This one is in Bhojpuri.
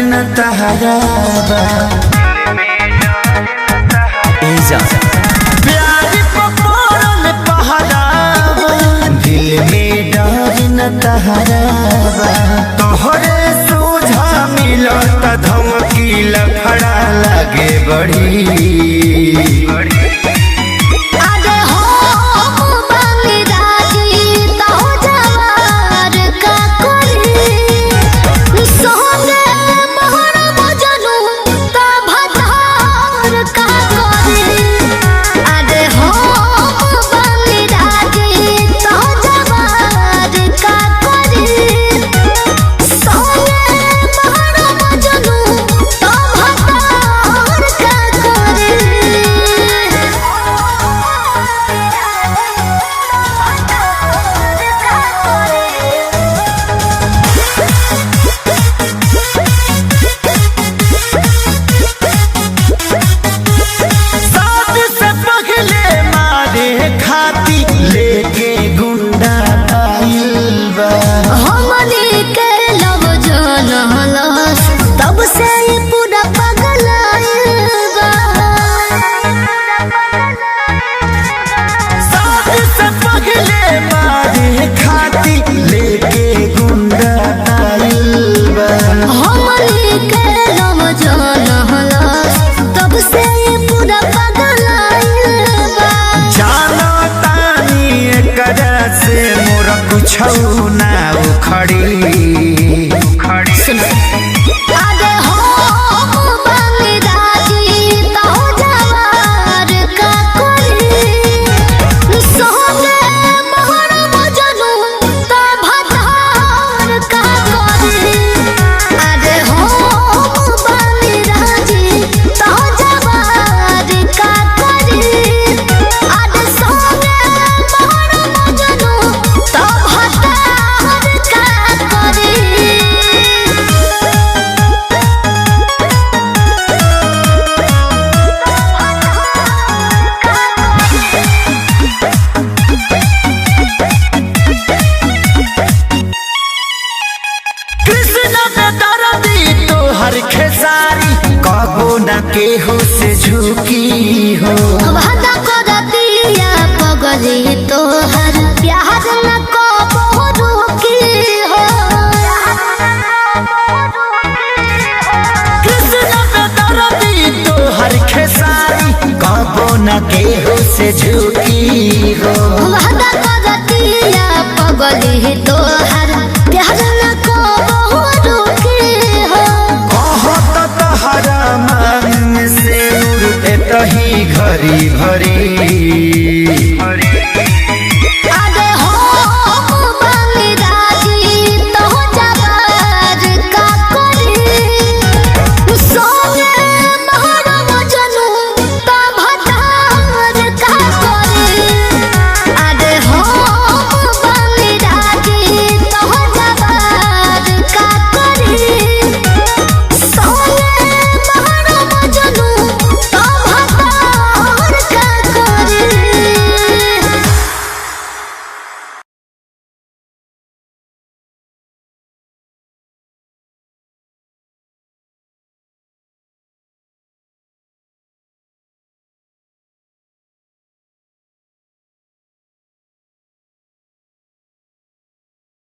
न तहरा प्यार पड़ल पहरा दिल में डर न तहरा तोहरे सोझा मिलत धमकी लफड़ा लगे बड़ी कुछौ ना उखड़ी केहू से झुकी हो वादा करतिया पगली तोहर प्यार न को रुकी हो कृष्ण पे दर्दी तोहर खेसारी कबो न केहू से झुकी हो वादा करतिया पगली तोहर प्यार न को रुकी हो कहत तहरा मन से उड़ते तही घरी भरी